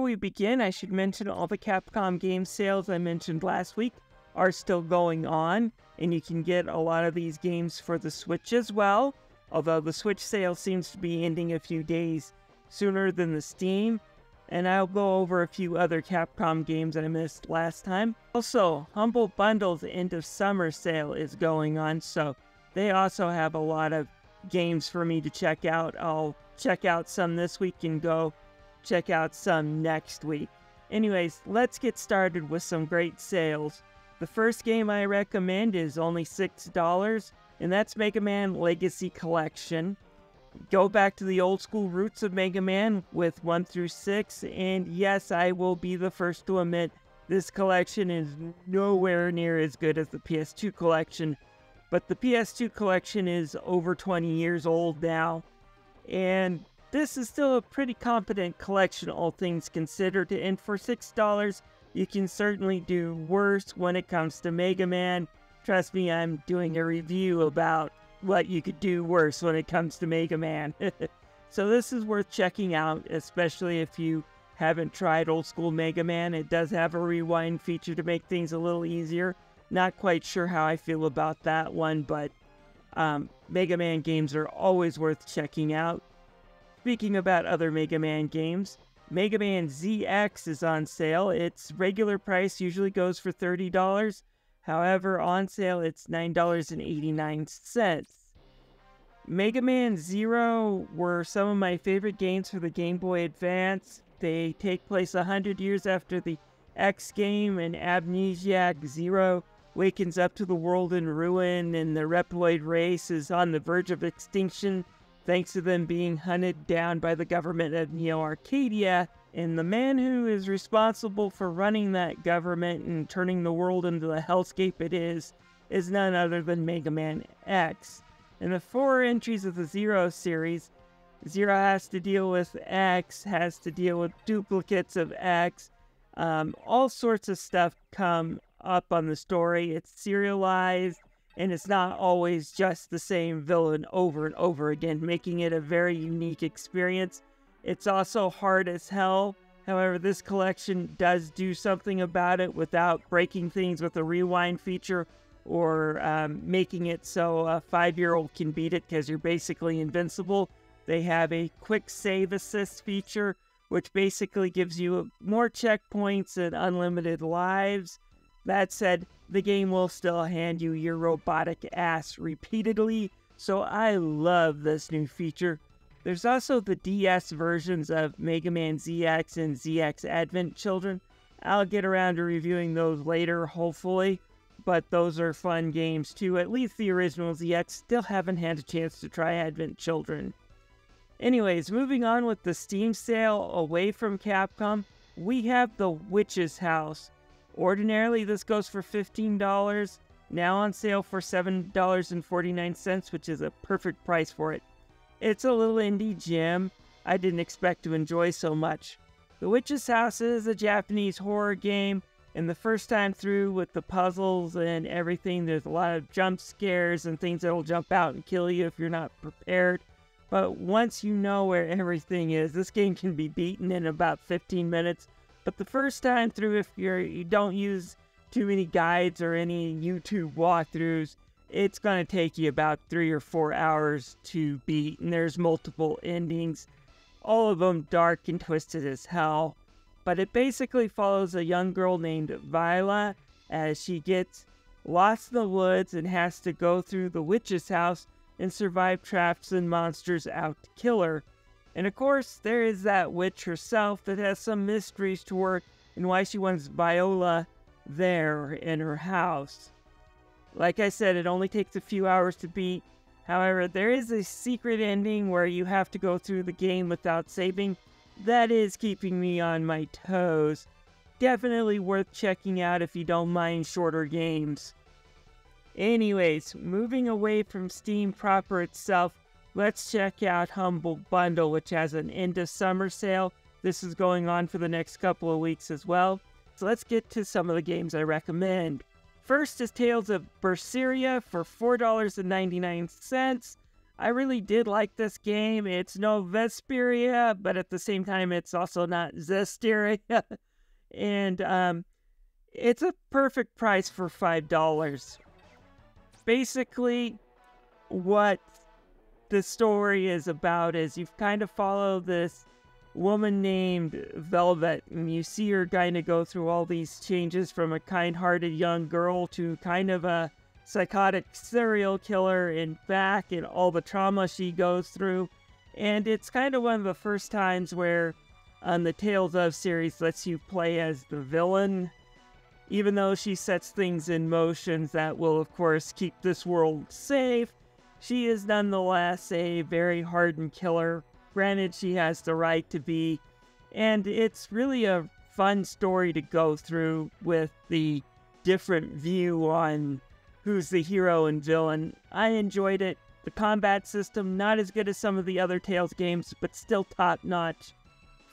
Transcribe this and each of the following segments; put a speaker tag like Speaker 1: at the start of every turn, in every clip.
Speaker 1: we begin, I should mention all the Capcom game sales I mentioned last week are still going on, and you can get a lot of these games for the Switch as well, although the Switch sale seems to be ending a few days sooner than the Steam, and I'll go over a few other Capcom games I missed last time. Also, Humble Bundle's end of summer sale is going on, so they also have a lot of games for me to check out. I'll check out some this week and go check out some next week. Anyways, let's get started with some great sales. The first game I recommend is only $6, and that's Mega Man Legacy Collection. Go back to the old school roots of Mega Man with 1 through 6, and yes, I will be the first to admit this collection is nowhere near as good as the PS2 collection, but the PS2 collection is over 20 years old now, and this is still a pretty competent collection, all things considered, and for $6, you can certainly do worse when it comes to Mega Man. Trust me, I'm doing a review about what you could do worse when it comes to Mega Man. So this is worth checking out, especially if you haven't tried old school Mega Man. It does have a rewind feature to make things a little easier. Not quite sure how I feel about that one, but Mega Man games are always worth checking out. Speaking about other Mega Man games, Mega Man ZX is on sale. Its regular price usually goes for $30. However, on sale it's $9.89. Mega Man Zero were some of my favorite games for the Game Boy Advance. They take place 100 years after the X game, and Amnesiac Zero wakens up to the world in ruin, and the Reploid race is on the verge of extinction thanks to them being hunted down by the government of Neo Arcadia, and the man who is responsible for running that government and turning the world into the hellscape it is none other than Mega Man X. In the 4 entries of the Zero series, Zero has to deal with X, has to deal with duplicates of X, all sorts of stuff come up on the story. It's serialized, and it's not always just the same villain over and over again, making it a very unique experience. It's also hard as hell. However, this collection does do something about it without breaking things with a rewind feature or making it so a 5-year-old can beat it because you're basically invincible. They have a quick save assist feature, which basically gives you more checkpoints and unlimited lives. That said, the game will still hand you your robotic ass repeatedly, so I love this new feature. There's also the DS versions of Mega Man ZX and ZX Advent Children. I'll get around to reviewing those later, hopefully, but those are fun games too. At least the original ZX. Still haven't had a chance to try Advent Children. Anyways, moving on with the Steam sale away from Capcom, we have The Witch's House. Ordinarily, this goes for $15, now on sale for $7.49, which is a perfect price for it. It's a little indie gem I didn't expect to enjoy so much. The Witch's House is a Japanese horror game, and the first time through with the puzzles and everything, there's a lot of jump scares and things that'll jump out and kill you if you're not prepared. But once you know where everything is, this game can be beaten in about 15 minutes. But the first time through, if you don't use too many guides or any YouTube walkthroughs, it's going to take you about 3 or 4 hours to beat, and there's multiple endings, all of them dark and twisted as hell. But it basically follows a young girl named Viola as she gets lost in the woods and has to go through the witch's house and survive traps and monsters out to kill her. And of course, there is that witch herself that has some mysteries to her and why she wants Viola there in her house. Like I said, it only takes a few hours to beat. However, there is a secret ending where you have to go through the game without saving. That is keeping me on my toes. Definitely worth checking out if you don't mind shorter games. Anyways, moving away from Steam proper itself, let's check out Humble Bundle, which has an end of summer sale. This is going on for the next couple of weeks as well. So let's get to some of the games I recommend. First is Tales of Berseria for $4.99. I really did like this game. It's no Vesperia, but at the same time, it's also not Zestiria. And it's a perfect price for $5. Basically, what the story is about is you've kind of follow this woman named Velvet, and you see her kind of go through all these changes from a kind-hearted young girl to kind of a psychotic serial killer and back, and all the trauma she goes through. And it's kind of one of the first times where the Tales of series lets you play as the villain, even though she sets things in motion that will of course keep this world safe. She is nonetheless a very hardened killer. Granted, she has the right to be, and it's really a fun story to go through with the different view on who's the hero and villain. I enjoyed it. The combat system, not as good as some of the other Tales games, but still top-notch.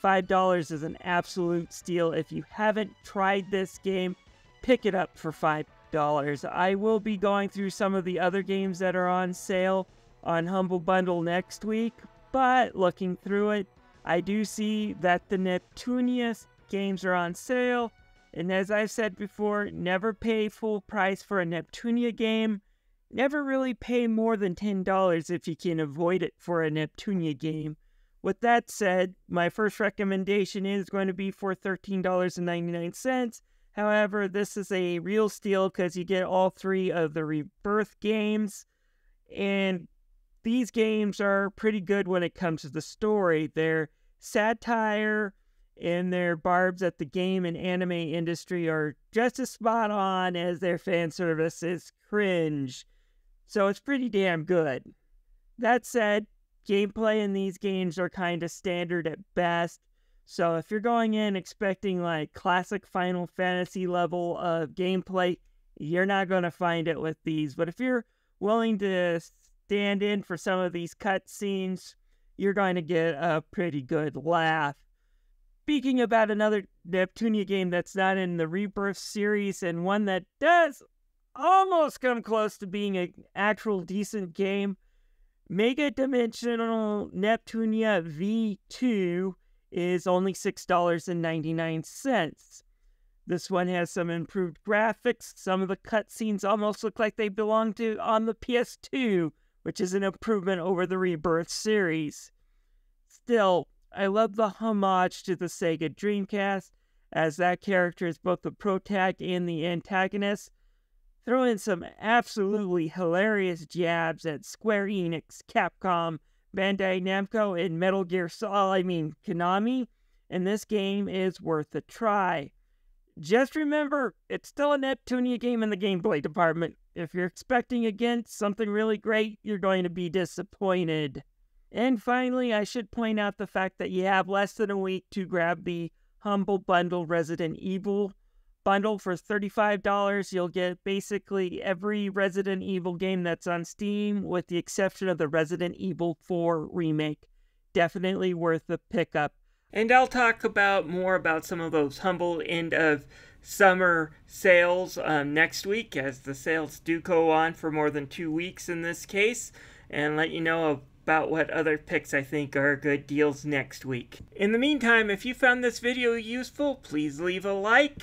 Speaker 1: $5 is an absolute steal. If you haven't tried this game, pick it up for $5. I will be going through some of the other games that are on sale on Humble Bundle next week, but looking through it, I do see that the Neptunia games are on sale, and as I've said before, never pay full price for a Neptunia game. Never really pay more than $10 if you can avoid it for a Neptunia game. With that said, my first recommendation is going to be for $13.99. However, this is a real steal because you get all 3 of the Rebirth games, and these games are pretty good when it comes to the story. Their satire and their barbs at the game and anime industry are just as spot on as their fan service is cringe. So it's pretty damn good. That said, gameplay in these games are kind of standard at best. So if you're going in expecting like classic Final Fantasy level of gameplay, you're not going to find it with these. But if you're willing to stand in for some of these cutscenes, you're going to get a pretty good laugh. Speaking about another Neptunia game that's not in the Rebirth series, and one that does almost come close to being an actual decent game, Mega Dimensional Neptunia V2 is only $6.99. This one has some improved graphics. Some of the cutscenes almost look like they belong to on the PS2, which is an improvement over the Rebirth series. Still, I love the homage to the Sega Dreamcast, as that character is both the protagonist and the antagonist. Throw in some absolutely hilarious jabs at Square Enix, Capcom, Bandai Namco, and Metal Gear Konami, and this game is worth a try. Just remember, it's still a Neptunia game in the gameplay department. If you're expecting, again, something really great, you're going to be disappointed. And finally, I should point out the fact that you have less than a week to grab the Humble Bundle Resident Evil bundle for $35. You'll get basically every Resident Evil game that's on Steam, with the exception of the Resident Evil 4 remake. Definitely worth the pickup. And I'll talk more about some of those Humble end of summer sales next week, as the sales do go on for more than 2 weeks in this case, and let you know about what other picks I think are good deals next week. In the meantime, if you found this video useful, please leave a like,